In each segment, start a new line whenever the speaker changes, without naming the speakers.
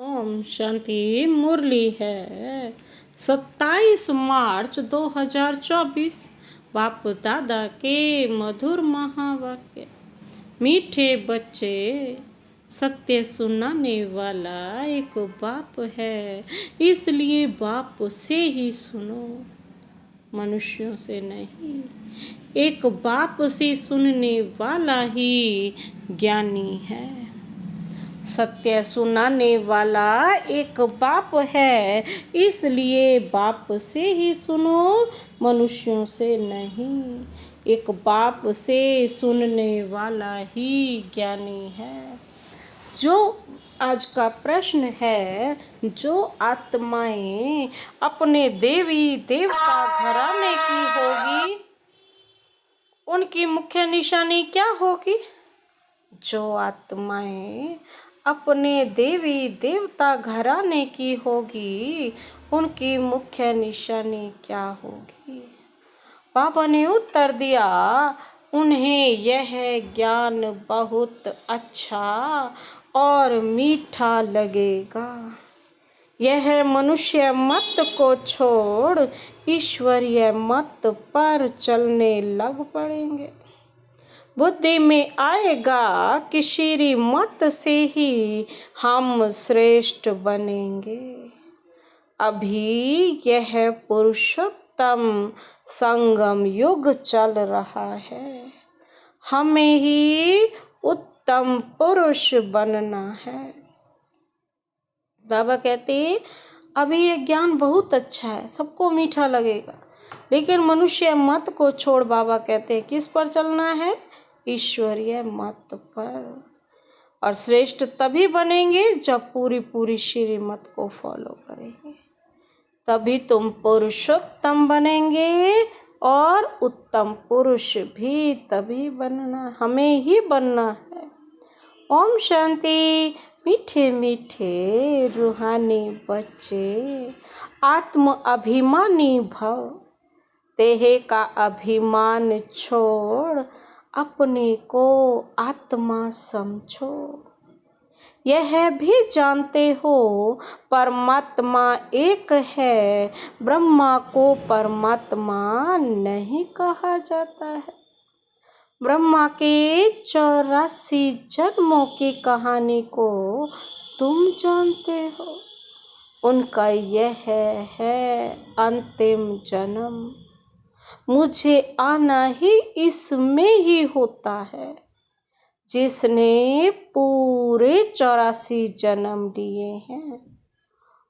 ओम शांति। मुरली है 27 मार्च 2024। बाप दादा के मधुर महावाक्य। मीठे बच्चे, सत्य सुनाने वाला एक बाप है, इसलिए बाप से ही सुनो, मनुष्यों से नहीं। एक बाप से सुनने वाला ही ज्ञानी है। सत्य सुनाने वाला एक बाप है, इसलिए बाप से ही सुनो, मनुष्यों से नहीं। एक बाप से सुनने वाला ही ज्ञानी है। जो आज का प्रश्न है, जो आत्माएं अपने देवी देवता घराने की होगी, उनकी मुख्य निशानी क्या होगी? जो आत्माएं अपने देवी देवता घराने की होगी, उनकी मुख्य निशानी क्या होगी? बाबा ने उत्तर दिया, उन्हें यह ज्ञान बहुत अच्छा और मीठा लगेगा। यह मनुष्य मत को छोड़ ईश्वरीय मत पर चलने लग पड़ेंगे। बुद्धि में आएगा कि श्री मत से ही हम श्रेष्ठ बनेंगे। अभी यह पुरुषोत्तम संगम युग चल रहा है, हमें ही उत्तम पुरुष बनना है। बाबा कहते अभी ये ज्ञान बहुत अच्छा है, सबको मीठा लगेगा, लेकिन मनुष्य मत को छोड़ बाबा कहते किस पर चलना है? ईश्वरीय मत पर। और श्रेष्ठ तभी बनेंगे जब पूरी श्रीमत को फॉलो करेंगे, तभी तुम पुरुषोत्तम बनेंगे। और उत्तम पुरुष भी तभी बनना, हमें ही बनना है। ओम शांति। मीठे मीठे रूहानी बच्चे, आत्म अभिमानी भव, देह का अभिमान छोड़ अपने को आत्मा समझो। यह भी जानते हो परमात्मा एक है, ब्रह्मा को परमात्मा नहीं कहा जाता है। ब्रह्मा के 84 जन्मों की कहानी को तुम जानते हो। उनका यह है अंतिम जन्म, मुझे आना ही इसमें ही होता है। जिसने पूरे 84 जन्म लिए हैं,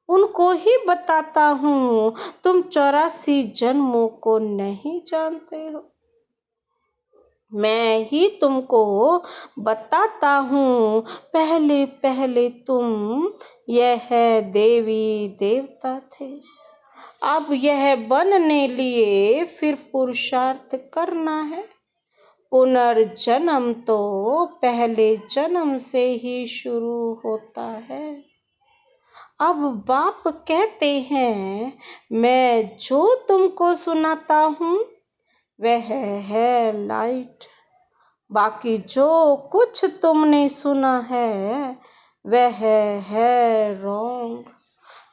उनको ही बताता हूँ, तुम 84 जन्मों को नहीं जानते हो। मैं ही तुमको बताता हूँ, पहले पहले तुम यह देवी देवता थे। अब यह बनने लिए फिर पुरुषार्थ करना है। पुनर्जन्म तो पहले जन्म से ही शुरू होता है। अब बाप कहते हैं, मैं जो तुमको सुनाता हूँ वह है लाइट, बाकी जो कुछ तुमने सुना है वह है रॉन्ग।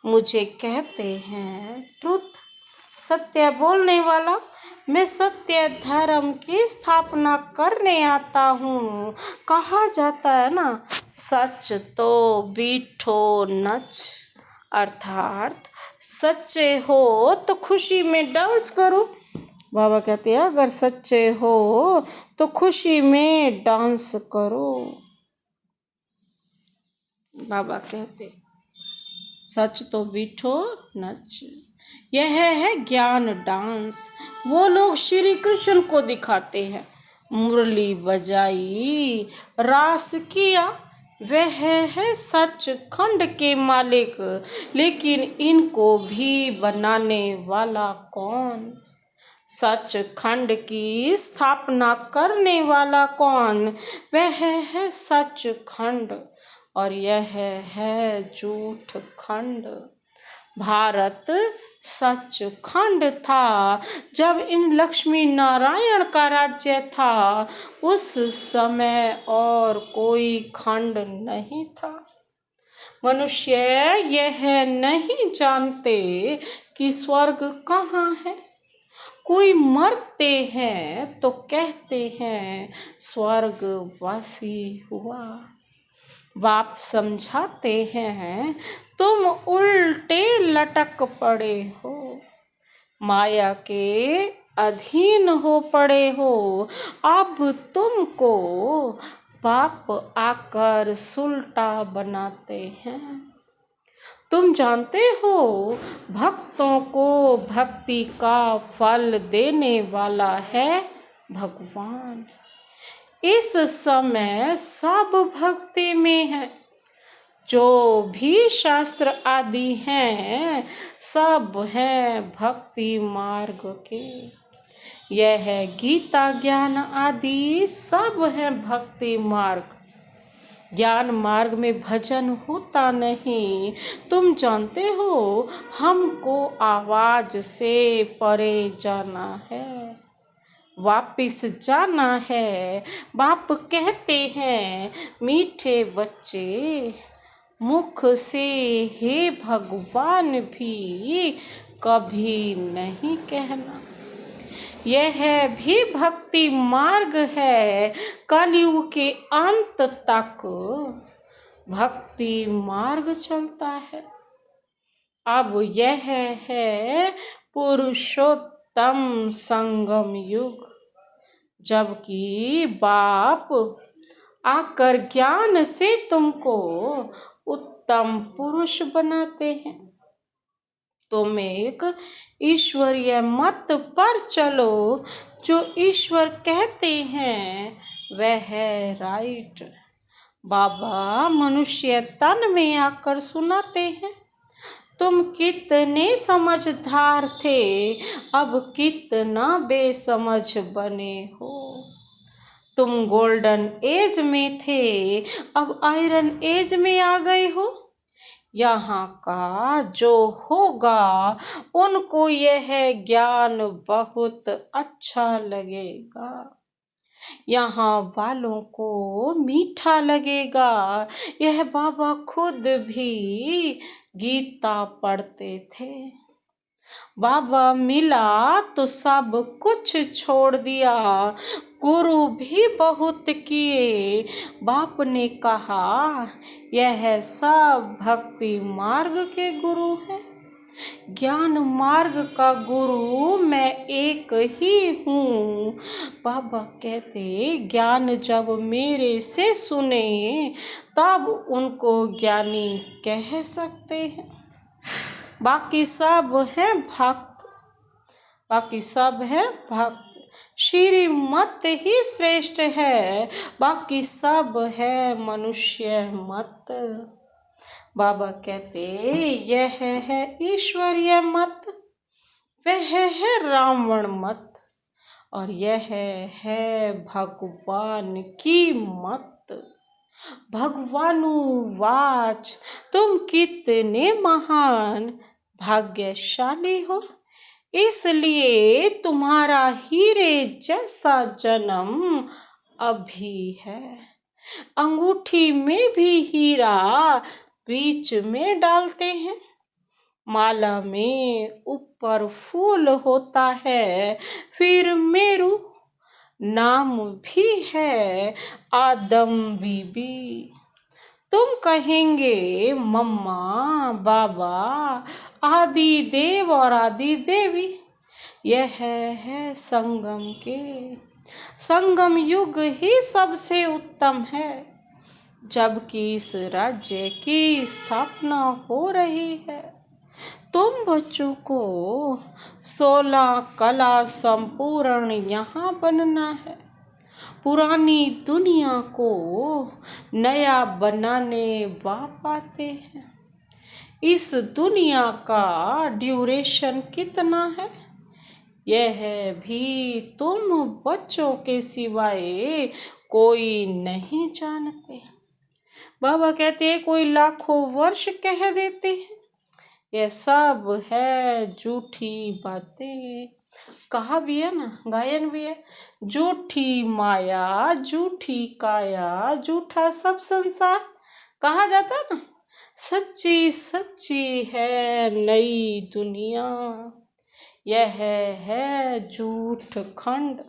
मुझे कहते हैं ट्रुथ, सत्य बोलने वाला। मैं सत्य धर्म की स्थापना करने आता हूँ। कहा जाता है ना, सच तो बीठो नच, अर्थात सच्चे हो तो खुशी में डांस करो। बाबा कहते हैं अगर सच्चे हो तो खुशी में डांस करो। बाबा कहते सच तो बीठो नच, यह है ज्ञान डांस। वो लोग श्री कृष्ण को दिखाते हैं, मुरली बजाई रास किया, वह है सच खंड के मालिक। लेकिन इनको भी बनाने वाला कौन? सच खंड की स्थापना करने वाला कौन? वह है सच खंड, और यह है झूठ खंड। भारत सच खंड था जब इन लक्ष्मी नारायण का राज्य था, उस समय और कोई खंड नहीं था। मनुष्य यह नहीं जानते कि स्वर्ग कहाँ है। कोई मरते हैं तो कहते हैं स्वर्गवासी हुआ। बाप समझाते हैं तुम उल्टे लटक पड़े हो, माया के अधीन हो पड़े हो। अब तुमको बाप आकर सुलटा बनाते हैं। तुम जानते हो भक्तों को भक्ति का फल देने वाला है भगवान। इस समय सब भक्ति में है। जो भी शास्त्र आदि हैं सब हैं भक्ति मार्ग के। यह है गीता ज्ञान आदि सब है भक्ति मार्ग। ज्ञान मार्ग में भजन होता नहीं। तुम जानते हो हमको आवाज से परे जाना है, वापिस जाना है। बाप कहते हैं मीठे बच्चे मुख से हे भगवान भी कभी नहीं कहना। यह भी भक्ति मार्ग है। कलयुग के अंत तक भक्ति मार्ग चलता है। अब यह है पुरुषोत्तम संगम युग, जबकि बाप आकर ज्ञान से तुमको उत्तम पुरुष बनाते हैं। तुम एक ईश्वरीय मत पर चलो। जो ईश्वर कहते हैं वह है राइट। बाबा मनुष्य तन में आकर सुनाते हैं तुम कितने समझदार थे, अब कितना बेसमझ बने हो। तुम गोल्डन एज में थे, अब आयरन एज में आ गए हो। यहाँ का जो होगा उनको यह ज्ञान बहुत अच्छा लगेगा। यहाँ वालों को मीठा लगेगा। यह बाबा खुद भी गीता पढ़ते थे। बाबा मिला तो सब कुछ छोड़ दिया। गुरु भी बहुत किए। बाप ने कहा यह सब भक्ति मार्ग के गुरु हैं। ज्ञान मार्ग का गुरु मैं एक ही हूँ। बाबा कहते ज्ञान जब मेरे से सुने तब उनको ज्ञानी कह सकते हैं। बाकी सब है भक्त, बाकी सब है भक्त। श्रीमत ही श्रेष्ठ है, बाकी सब है मनुष्य मत। बाबा कहते यह है ईश्वरीय मत, वह है रावण मत, और यह है भगवान की मत। भगवानुवाच तुम कितने महान भाग्यशाली हो, इसलिए तुम्हारा हीरे जैसा जन्म अभी है। अंगूठी में भी हीरा बीच में डालते हैं। माला में ऊपर फूल होता है, फिर मेरू नाम भी है आदम बीबी। तुम कहेंगे मम्मा बाबा आदि देव और आदि देवी। यह है संगम के। संगम युग ही सबसे उत्तम है, जबकि इस राज्य की स्थापना हो रही है। तुम बच्चों को 16 कला संपूर्ण यहाँ बनना है। पुरानी दुनिया को नया बनाने बाप आते हैं। इस दुनिया का ड्यूरेशन कितना है यह भी तुम बच्चों के सिवाय कोई नहीं जानते। बाबा कहते हैं कोई लाखों वर्ष कह देते हैं, यह सब है झूठी बातें। कहा भी है ना, गायन भी है, झूठी माया झूठी काया झूठा सब संसार। कहा जाता है ना, सच्ची सच्ची है नई दुनिया, यह है झूठ खंड।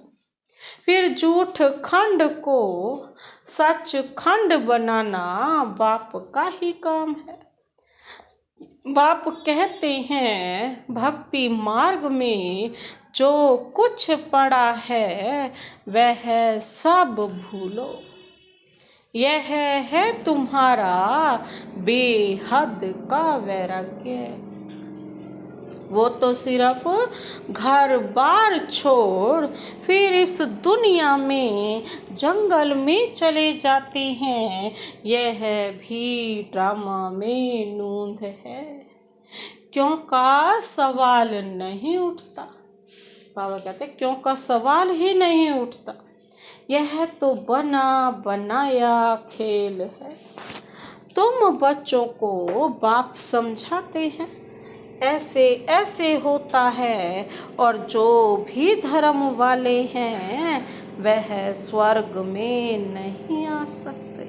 फिर झूठ खंड को सच खंड बनाना बाप का ही काम है। बाप कहते हैं भक्ति मार्ग में जो कुछ पड़ा है वह सब भूलो, यह है तुम्हारा बेहद का वैराग्य। वो तो सिर्फ घर बार छोड़ फिर इस दुनिया में जंगल में चले जाते हैं, यह भी ड्रामा में नूंद है। क्यों का सवाल नहीं उठता। बाबा कहते क्यों का सवाल ही नहीं उठता, यह तो बना बनाया खेल है। तुम बच्चों को बाप समझाते हैं ऐसे ऐसे होता है, और जो भी धर्म वाले हैं वह स्वर्ग में नहीं आ सकते।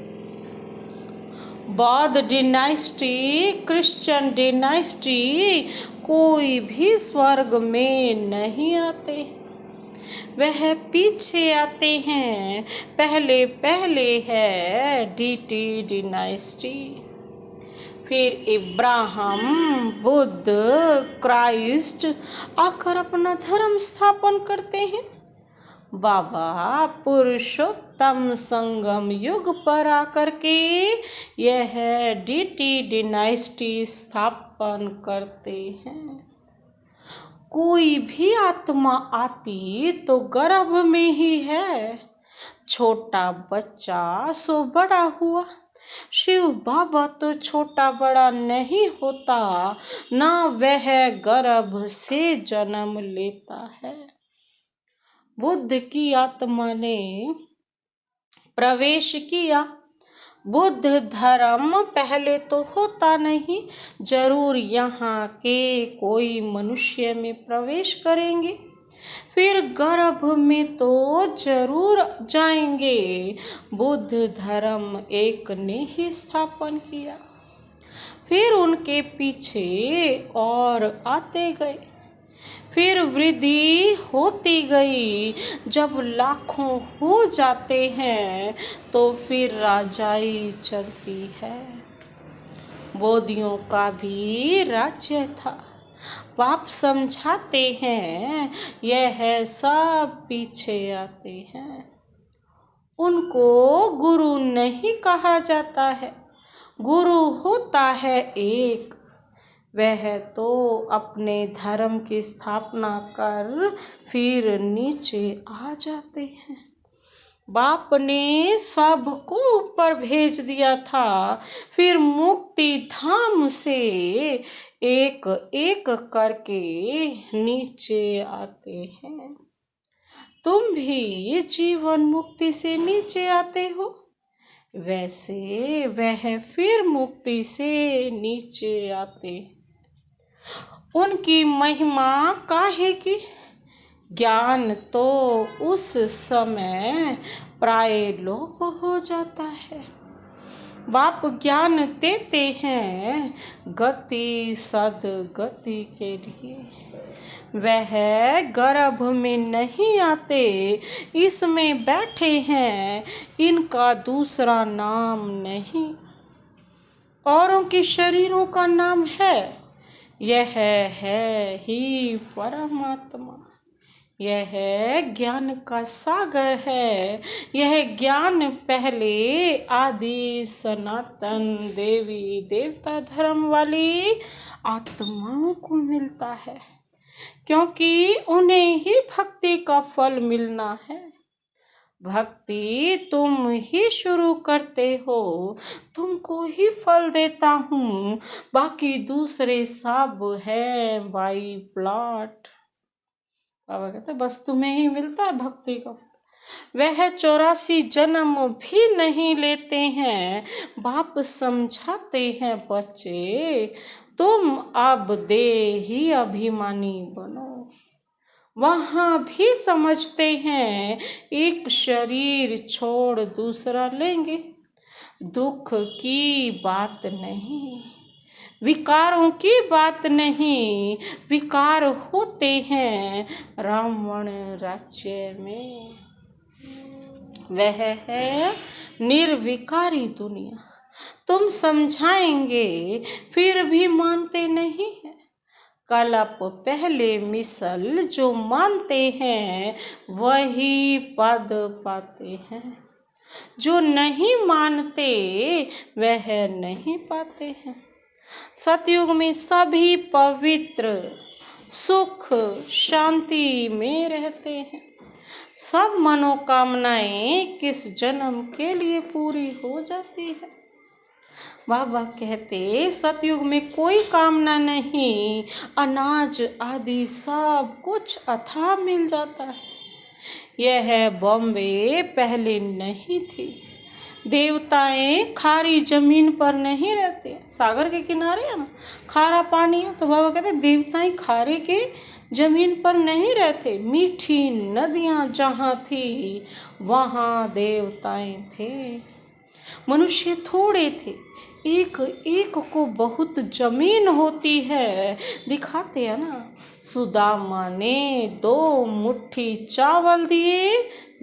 बौद्ध डिनाइस्टी, क्रिश्चियन डिनाइस्टी कोई भी स्वर्ग में नहीं आते, वह पीछे आते हैं। पहले पहले है डीटी डिनाइस्टी, फिर इब्राहिम, बुद्ध, क्राइस्ट आकर अपना धर्म स्थापन करते हैं। बाबा पुरुषोत्तम संगम युग पर आकर के यह डीटी डिनाइस्टी स्थापन करते हैं। कोई भी आत्मा आती तो गर्भ में ही है, छोटा बच्चा सो बड़ा हुआ। शिव बाबा तो छोटा बड़ा नहीं होता, ना वह गर्भ से जन्म लेता है। बुद्ध की आत्मा ने प्रवेश किया। बुद्ध धर्म पहले तो होता नहीं, जरूर यहाँ के कोई मनुष्य में प्रवेश करेंगे, फिर गर्भ में तो जरूर जाएंगे। बुद्ध धर्म एक ने ही स्थापन किया, फिर उनके पीछे और आते गए, फिर वृद्धि होती गई। जब लाखों हो जाते हैं तो फिर राजाई चलती है। बोधियों का भी राज्य था। बाप समझाते हैं यह सब पीछे आते हैं। उनको गुरु नहीं कहा जाता है, गुरु होता है एक, वह तो अपने धर्म की स्थापना कर फिर नीचे आ जाते हैं। बाप ने सबको ऊपर भेज दिया था, फिर मुक्ति धाम से एक एक करके नीचे आते हैं। तुम भी जीवन मुक्ति से नीचे आते हो, वैसे वह फिर मुक्ति से नीचे आते। उनकी महिमा काहे की, ज्ञान तो उस समय प्राय लोप हो जाता है। बाप ज्ञान देते हैं गति सदगति के लिए, वह गर्भ में नहीं आते, इसमें बैठे हैं, इनका दूसरा नाम नहीं। औरों के शरीरों का नाम है, यह है ही परमात्मा। यह ज्ञान का सागर है। यह ज्ञान पहले आदि सनातन देवी देवता धर्म वाली आत्माओं को मिलता है, क्योंकि उन्हें ही भक्ति का फल मिलना है। भक्ति तुम ही शुरू करते हो, तुमको ही फल देता हूँ, बाकी दूसरे सब है बाई प्लॉट। बाबा कहते बस तुम्हें ही मिलता है भक्ति का फल। वह 84 जन्म भी नहीं लेते हैं। बाप समझाते हैं बच्चे तुम अब देही अभिमानी बनो। वहाँ भी समझते हैं एक शरीर छोड़ दूसरा लेंगे, दुख की बात नहीं, विकारों की बात नहीं। विकार होते हैं रावण राज्य में। वह है निर्विकारी दुनिया। तुम समझाएंगे फिर भी मानते नहीं हैं। कल्प पहले मिसल जो मानते हैं वही पद पाते हैं। जो नहीं मानते वह नहीं पाते हैं। सतयुग में सभी पवित्र सुख शांति में रहते हैं। सब मनोकामनाएं किस जन्म के लिए पूरी हो जाती है। बाबा कहते सतयुग में कोई कामना नहीं, अनाज आदि सब कुछ अथाह मिल जाता है। यह बॉम्बे पहले नहीं थी। देवताएं खारी जमीन पर नहीं रहते। सागर के किनारे है ना, खारा पानी है, तो बाबा कहते देवताएं खारे के जमीन पर नहीं रहते। मीठी नदियां जहाँ थी वहाँ देवताएं थे। मनुष्य थोड़े थे, एक एक को बहुत जमीन होती है। दिखाते हैं ना, सुदामा ने 2 मुट्ठी चावल दिए,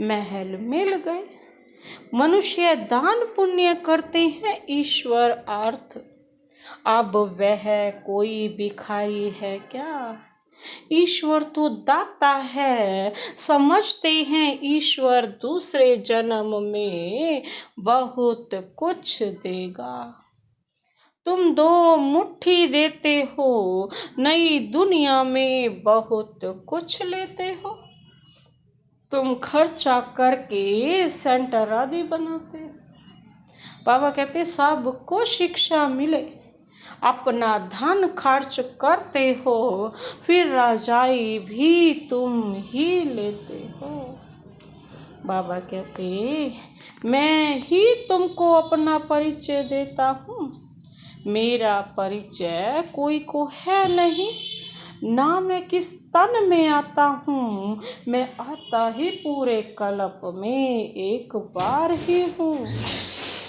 महल मिल गए। मनुष्य दान पुण्य करते हैं, ईश्वर अर्थ। अब वह कोई भिखारी है क्या? ईश्वर तो दाता है। समझते हैं ईश्वर दूसरे जन्म में बहुत कुछ देगा। तुम 2 मुट्ठी देते हो, नई दुनिया में बहुत कुछ लेते हो। तुम खर्चा करके सेंटर आदि बनाते हो। बाबा कहते सबको शिक्षा मिले। अपना धन खर्च करते हो, फिर राजाई भी तुम ही लेते हो। बाबा कहते मैं ही तुमको अपना परिचय देता हूँ। मेरा परिचय कोई को है नहीं। ना मैं किस तन में आता हूँ, मैं आता ही पूरे कल्प में एक बार ही हूँ,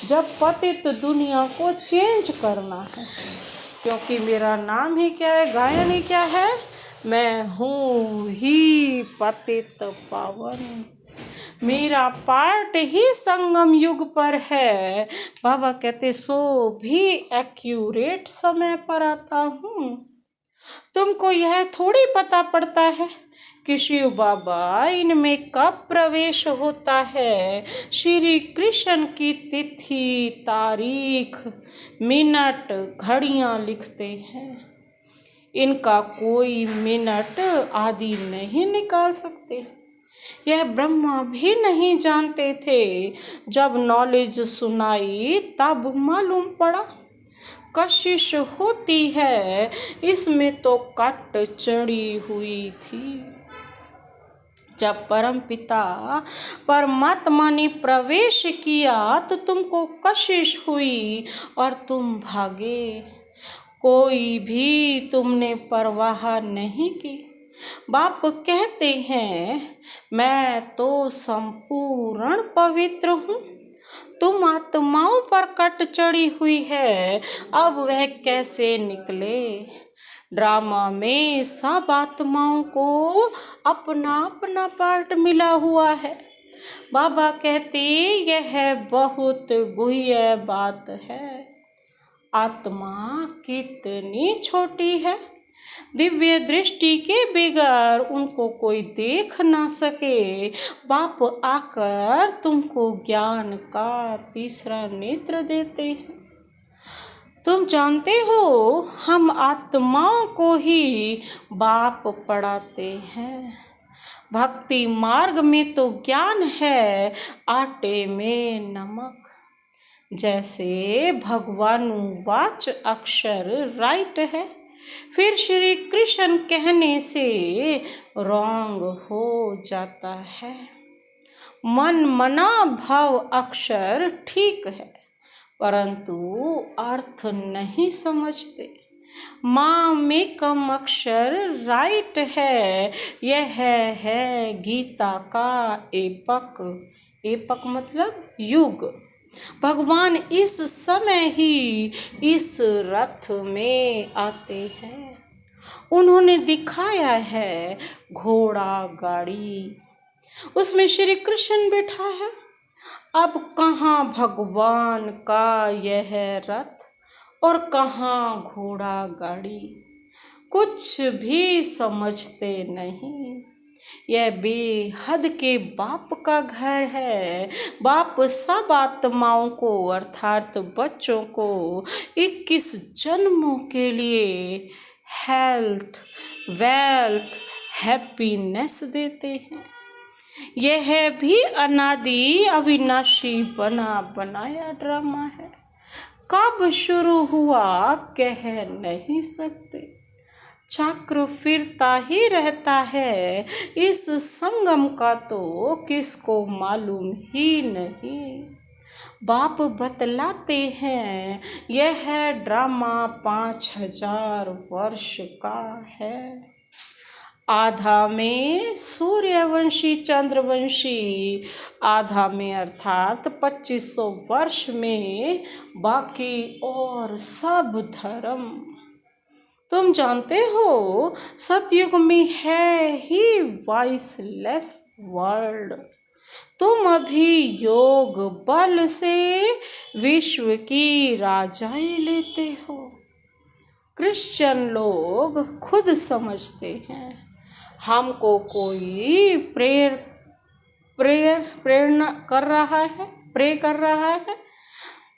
जब पतित दुनिया को चेंज करना है। क्योंकि मेरा नाम ही क्या है, गायन ही क्या है, मैं हूँ ही पतित पावन। मेरा पार्ट ही संगम युग पर है। बाबा कहते सो भी एक्यूरेट समय पर आता हूँ। तुमको यह थोड़ी पता पड़ता है कि शिव बाबा इनमें कब प्रवेश होता है। श्री कृष्ण की तिथि, तारीख, मिनट, घड़ियां लिखते हैं। इनका कोई मिनट आदि नहीं निकाल सकते। यह ब्रह्मा भी नहीं जानते थे। जब नॉलेज सुनाई तब मालूम पड़ा। कशिश होती है, इसमें तो कट चढ़ी हुई थी। जब परमपिता परमात्मा ने प्रवेश किया तो तुमको कशिश हुई और तुम भागे। कोई भी तुमने परवाह नहीं की। बाप कहते हैं मैं तो संपूर्ण पवित्र हूँ। तुम आत्माओं पर कट चढ़ी हुई है, अब वह कैसे निकले। ड्रामा में सब आत्माओं को अपना अपना पार्ट मिला हुआ है। बाबा कहते यह बहुत गुह्य बात है। आत्मा कितनी छोटी है, दिव्य दृष्टि के बगैर उनको कोई देख ना सके। बाप आकर तुमको ज्ञान का तीसरा नेत्र देते हैं। तुम जानते हो हम आत्माओं को ही बाप पढ़ाते हैं। भक्ति मार्ग में तो ज्ञान है, आटे में नमक। जैसे भगवानुवाच अक्षर राइट है, फिर श्री कृष्ण कहने से रॉन्ग हो जाता है। मन मना भाव अक्षर ठीक है, परंतु अर्थ नहीं समझते। माँ में कम अक्षर राइट है। यह है गीता का एपक। एपक मतलब युग। भगवान इस समय ही इस रथ में आते हैं। उन्होंने दिखाया है घोड़ा गाड़ी, उसमें श्री कृष्ण बैठा है। अब कहाँ भगवान का यह रथ और कहाँ घोड़ा गाड़ी, कुछ भी समझते नहीं। यह बेहद के बाप का घर है। बाप सब आत्माओं को अर्थात बच्चों को 21 जन्मों के लिए हेल्थ, वेल्थ, हैप्पीनेस देते हैं। यह भी अनादि अविनाशी बना बनाया ड्रामा है। कब शुरू हुआ कह नहीं सकते। चक्र फिरता ही रहता है, इस संगम का तो किसको मालूम ही नहीं। बाप बतलाते हैं यह ड्रामा 5000 वर्ष का है। आधा में सूर्यवंशी चंद्रवंशी, आधा में अर्थात 2500 वर्ष में बाकी और सब धर्म। तुम जानते हो सतयुग में है ही वॉइसलेस वर्ल्ड। तुम अभी योग बल से विश्व की राजाई लेते हो। क्रिश्चियन लोग खुद समझते हैं हमको कोई प्रेरणा कर रहा है, प्रे कर रहा है,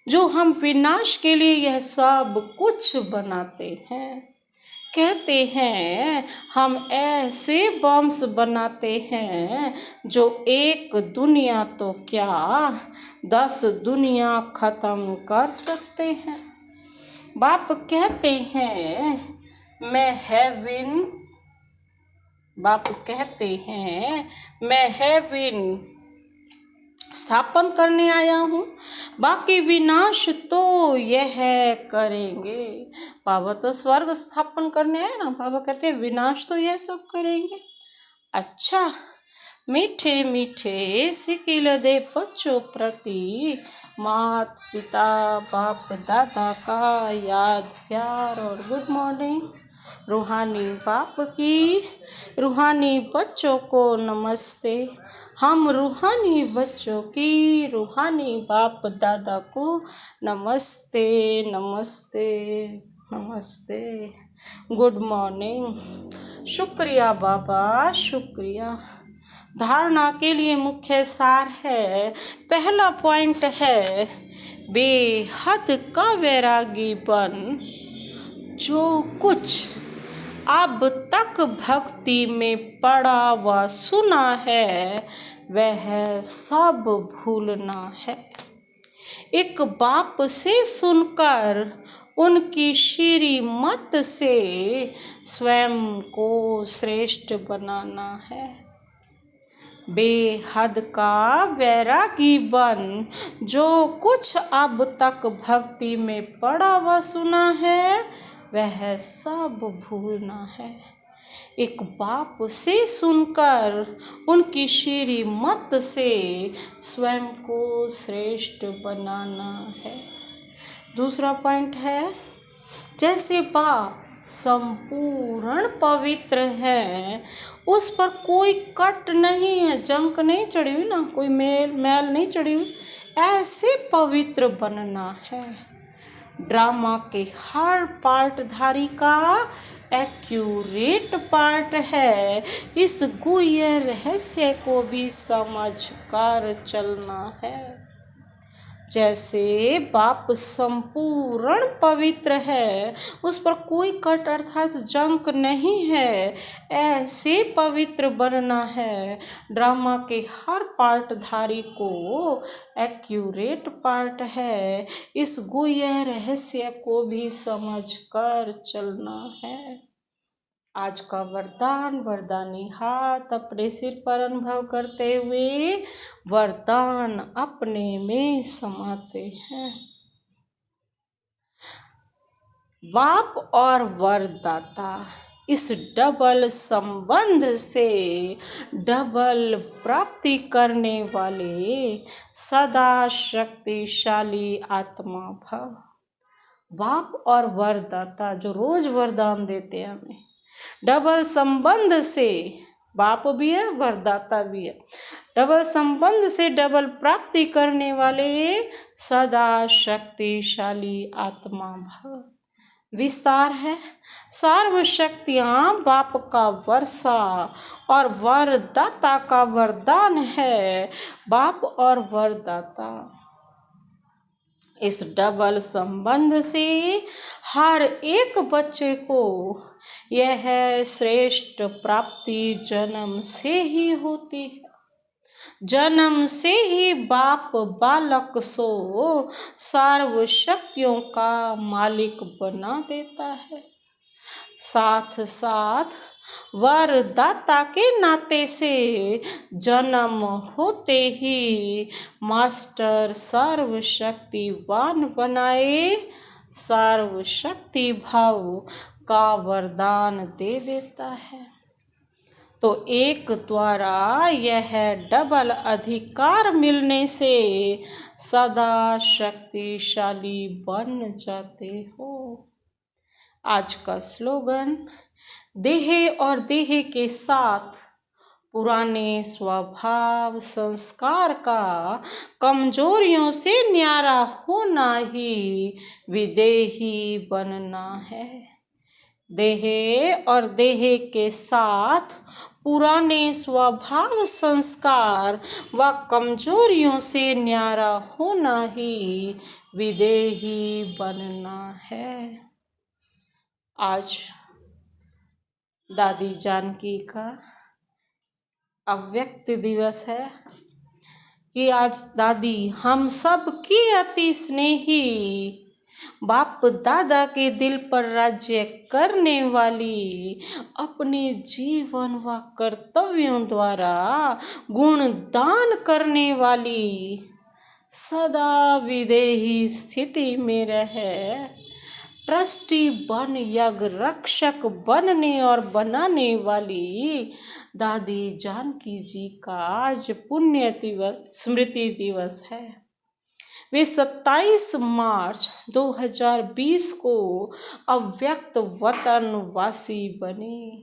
जो हम विनाश के लिए यह सब कुछ बनाते हैं। कहते हैं हम ऐसे बम्स बनाते हैं जो एक दुनिया तो क्या 10 दुनिया खत्म कर सकते हैं। बाप कहते हैं मैं हेवन, बाप कहते हैं मैं हेवन स्थापन करने आया हूँ, बाकी विनाश तो यह करेंगे। बाबा तो स्वर्ग स्थापन करने आए ना, बाबा कहते हैं विनाश तो यह सब करेंगे। अच्छा, मीठे मीठे सिकिल दे बच्चों प्रति मात पिता बाप दादा का याद प्यार और गुड मॉर्निंग। रूहानी बाप की रूहानी बच्चों को नमस्ते। हम रूहानी बच्चों की रूहानी बाप दादा को नमस्ते नमस्ते नमस्ते, गुड मॉर्निंग। शुक्रिया बाबा, शुक्रिया। धारणा के लिए मुख्य सार है, पहला पॉइंट है बेहद का वैरागी बन। जो कुछ अब तक भक्ति में पढ़ा व सुना है वह सब भूलना है। एक बाप से सुनकर उनकी श्रीमत से स्वयं को श्रेष्ठ बनाना है। बेहद का वैरागी बन। जो कुछ अब तक भक्ति में पढ़ा व सुना है वह सब भूलना है। एक बाप से सुनकर उनकी श्रीमत से स्वयं को श्रेष्ठ बनाना है। दूसरा पॉइंट है, जैसे बाप संपूर्ण पवित्र है, उस पर कोई कट नहीं है, जंक नहीं चढ़ी हुई ना, कोई मैल नहीं चढ़ी हुई, ऐसे पवित्र बनना है। ड्रामा के हर पार्टधारी का एक्यूरेट पार्ट है। इस गुह्य रहस्य को भी समझ कर चलना है। जैसे बाप संपूर्ण पवित्र है, उस पर कोई कट अर्थात जंक नहीं है, ऐसे पवित्र बनना है। ड्रामा के हर पार्टधारी को एक्यूरेट पार्ट है। इस गुह्य रहस्य को भी समझ कर चलना है। आज का वरदान, वरदानी हाथ अपने सिर पर अनुभव करते हुए वरदान अपने में समाते हैं। बाप और वरदाता इस डबल संबंध से डबल प्राप्ति करने वाले सदा शक्तिशाली आत्मा भव। बाप और वरदाता जो रोज वरदान देते हैं हमें, डबल संबंध से, बाप भी है वरदाता भी है, डबल संबंध से डबल प्राप्ति करने वाले सदा शक्तिशाली आत्मा भव। विस्तार है, सर्व शक्तियां बाप का वर्षा और वरदाता का वरदान है। बाप और वरदाता इस डबल संबंध से हर एक बच्चे को यह श्रेष्ठ प्राप्ति जन्म से ही होती है। जन्म से ही बाप बालक सो सर्व शक्तियों का मालिक बना देता है। साथ साथ वरदाता के नाते से जन्म होते ही मास्टर सर्व शक्तिवान बनाए सर्व शक्ति भाव का वरदान दे देता है। तो एक द्वारा यह डबल अधिकार मिलने से सदा शक्तिशाली बन जाते हो। आज का स्लोगन, देह और देह के साथ पुराने स्वभाव संस्कार का कमजोरियों से न्यारा होना ही विदेही बनना है। देह और देह के साथ पुराने स्वभाव संस्कार व कमजोरियों से न्यारा होना ही विदेही बनना है। आज दादी जानकी का अव्यक्त दिवस है कि आज दादी हम सब की अति स्नेही बाप दादा के दिल पर राज्य करने वाली, अपने जीवन व कर्तव्यों द्वारा गुणदान करने वाली, सदा विदेही स्थिति में रहे ट्रस्टी बन यज्ञ रक्षक बनने और बनाने वाली दादी जानकी जी का आज पुण्य दिवस स्मृति दिवस है। वे 27 मार्च 2020 को अव्यक्त वतन वासी बने।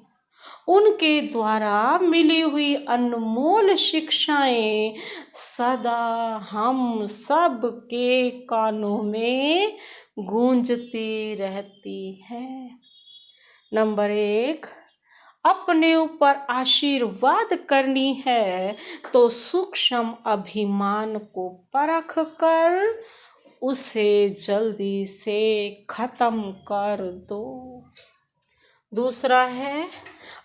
उनके द्वारा मिली हुई अनमोल शिक्षाएं सदा हम सब के कानों में गूंजती रहती हैं। नंबर 1, अपने ऊपर आशीर्वाद करनी है तो सूक्ष्म अभिमान को परख कर उसे जल्दी से खत्म कर दो। दूसरा है,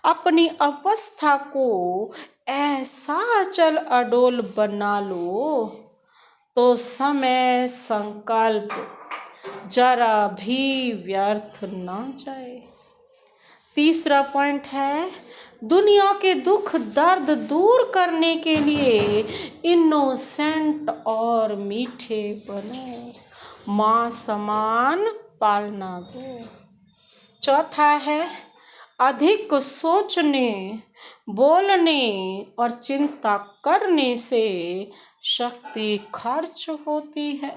अपनी अवस्था को ऐसा अचल अडोल बना लो तो समय संकल्प जरा भी व्यर्थ न जाए। तीसरा पॉइंट है, दुनिया के दुख दर्द दूर करने के लिए इनोसेंट और मीठे बनो, माँ समान पालना दो। चौथा है, अधिक सोचने, बोलने और चिंता करने से शक्ति खर्च होती है।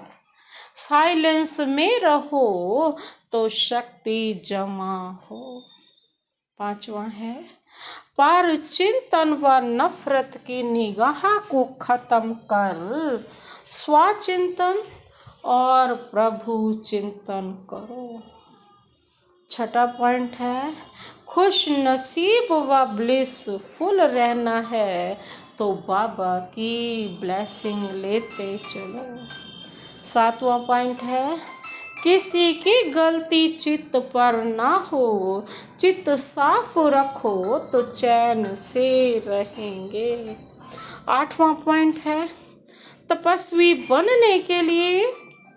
साइलेंस में रहो तो शक्ति जमा हो। पांचवा है, पर चिंतन व नफरत की निगाह को खत्म कर स्वचिंतन और प्रभु चिंतन करो। छठा पॉइंट है, खुश नसीब व ब्लिसफुल रहना है तो बाबा की ब्लेसिंग लेते चलो। सातवां पॉइंट है, किसी की गलती चित्त पर ना हो, चित्त साफ रखो तो चैन से रहेंगे। आठवां पॉइंट है, तपस्वी बनने के लिए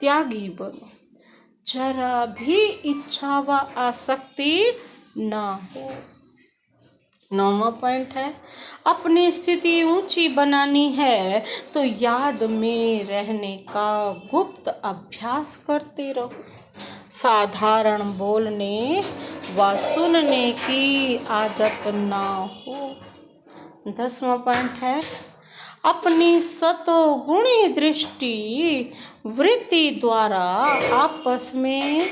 त्यागी बनो, जरा भी इच्छा व आसक्ति ना हो। नौवां पॉइंट है, अपनी स्थिति ऊंची बनानी है तो याद में रहने का गुप्त अभ्यास करते रहो। साधारण बोलने व सुनने की आदत ना हो। 10वां पॉइंट है, अपनी सतोगुणी दृष्टि वृत्ति द्वारा आपस में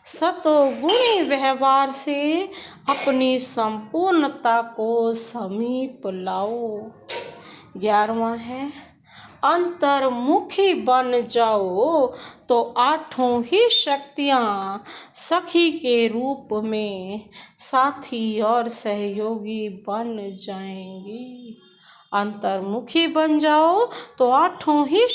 सतोगुणी व्यवहार से अपनी संपूर्णता को समीप लाओ। 11वां है, अंतर्मुखी बन जाओ तो आठों ही शक्तियां सखी के रूप में साथी और सहयोगी बन जाएंगी। अंतर्मुखी बन जाओ तो आठों ही